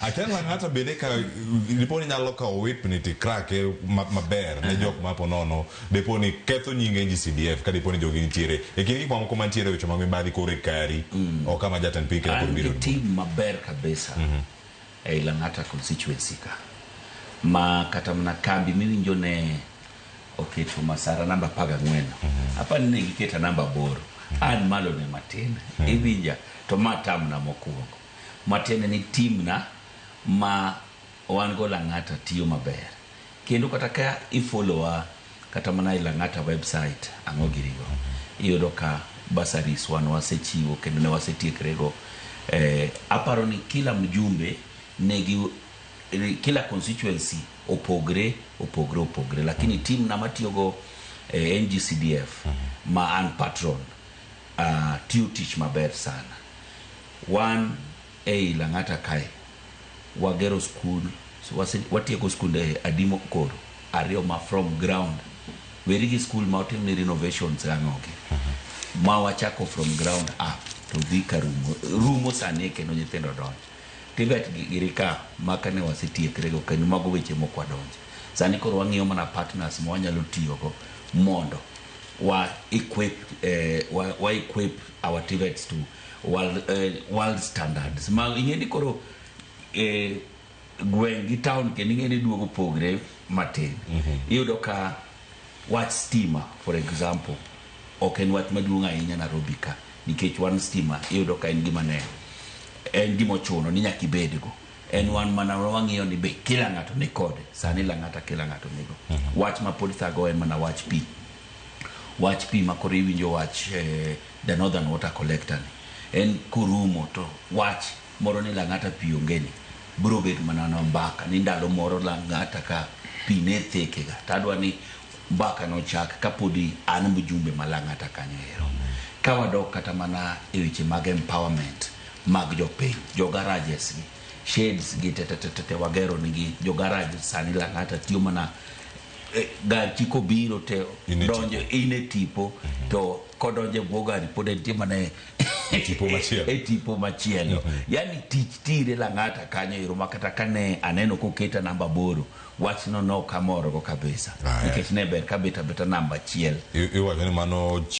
Akianga ngata bedeka diponi nyalo ka owit niti crack maber ne jok mapo nono deponi ketho nyinge NG-DCF ka diponi jogi nitiere e kindi kwa mko mantiere wecho mibadhi kore kari o kama jatan pike ko biro team maber kabisa e Lang'ata constituency ka ma kata mna kambi miwinjo ne oketo masara namba 14 hapa ne giketa namba 8 an malo ne matin ibinja to matam na mokuongo matene ni team na ma wan go Lang'ata tiyo maber kendo kata ka ifollowa kata mana Lang'ata website ang'ogirigo iyudo ka basaris wan wasechiwo kendo ne wasetiekrego aparo ni kila mjumbe negi kila constituency opogre lakini team na matiyogo NG-DCF ma an patron tiyo tich maber sana one Lang'ata kai wagero school so watieko school adimo koro ariyo ma from ground verigi school ma otim ni renovations Ramogi ma wachako from ground up to dhika rumo sani kendo nyithindo donjo tibet girika makane wasetiekre go kendo mago weche mokwa donjo sani koro wang'iyo mana partners ma wanyalo tiyogo mondo wa equip our TVETs to world standards ma ingeni koro gwengi town kendo ingeni duogo pogre matin iyudo ka wach stima for example ok en wach maduong' ahinya Nairobi ka nikech wan stima iyudo ka en gima ne en gima ochuno ni nyaka ibedgo en wan mana wang'iyo ni be kila ng'ato ni kode sani Lang'ata kila ng'ato nigo wach ma pod thago en mana wach pi ma koro iwinjo wach the Northern Water Collector en kurumo to wach moro ni Lang'ata pi ongeni bro bet mana na mbaka ni ndalo moro Lang'ata ka pi ne thekega tadwa ni mbaka no chak kapodi an mjumbe ma Lang'ata kanyo ero ka wadok kata mana e weche mag empowerment mag jopiny jo garages gi shades gi tete wagero nigi jo garage sani Lang'ata tiyo mana gachi ko biro te donjo ine tipo to kodonje bogari pode timane tipo machielo yani tich tire Lang'ata kanyo ero makata kane aneno koketa namba 8 wach no kamoro go kabisa nikech ne ber kabeta namba 1 iwacho ni mano